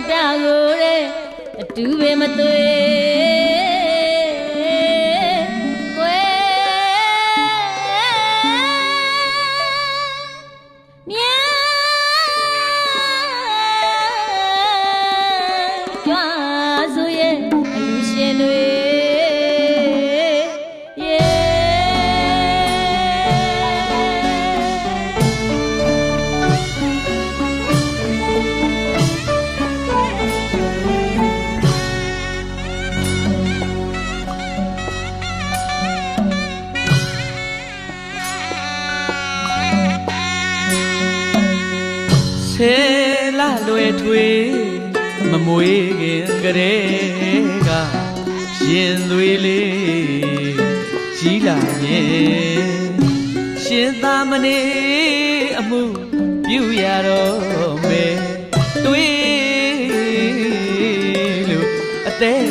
တာကိုတဲ့အတူပဲမသွေကွယ်မြဲကြွားဆိုရဲ့အလူရှင်တွေဆဲလာလွယ်ထွေးမမွေးခင်ကလေးကရင်သွေးလေးကြီးလာရင်ရှင်သာမဏေအမှုပြုရတော့မယ်တွေးလို့အသက်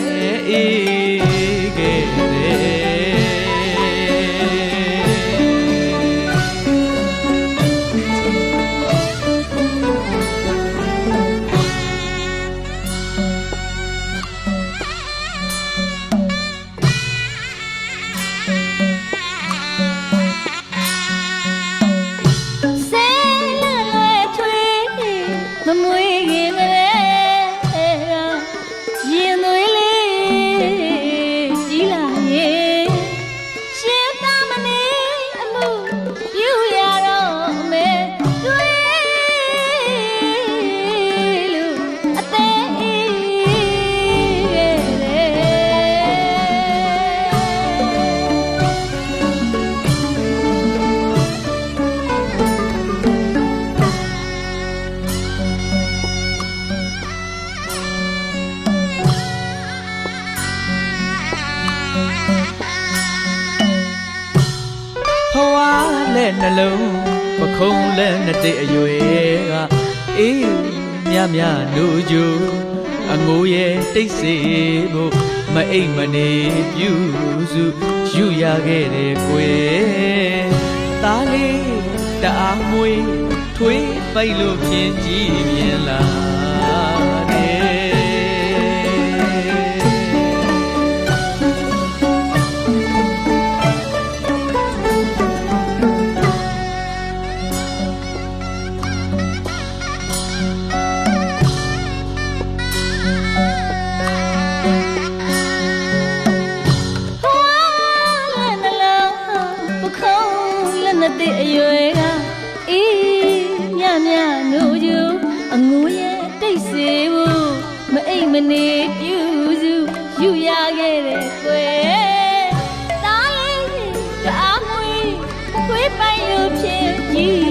အေးခဲ့တယ်မမွေးခင်ကလေးရင်သွေးလေးကြီးလာရဲ့ရှင်သာမဏေအမှုပြုရတော့မယ်တွေးလို့အသက်အေးခဲ့တယ်ဖွာလက်နှလုံးပခုံးလက်နှစ်တိအရွယ်ကအေးမြမြနိုးကြအငိုးရဲ့တိတ်စေဖို့မအိမ်မနေပြုစုယူရခဲ့တယ်ကွယ်သားလေးတအားမွေးထွေးပိုက်လို့ဖြင်းကြည့်မြင်လာတဲ့အရွယ်ကအေးမြမြနိုးကြအငိုးရဲ့တိတ်စေဖို့မအိမ်မနေပြုစုယူရခဲ့တယ်ကွယ်သားလေးတအားမွေးခွေးပိုင်လို့ဖြစ်ကြီး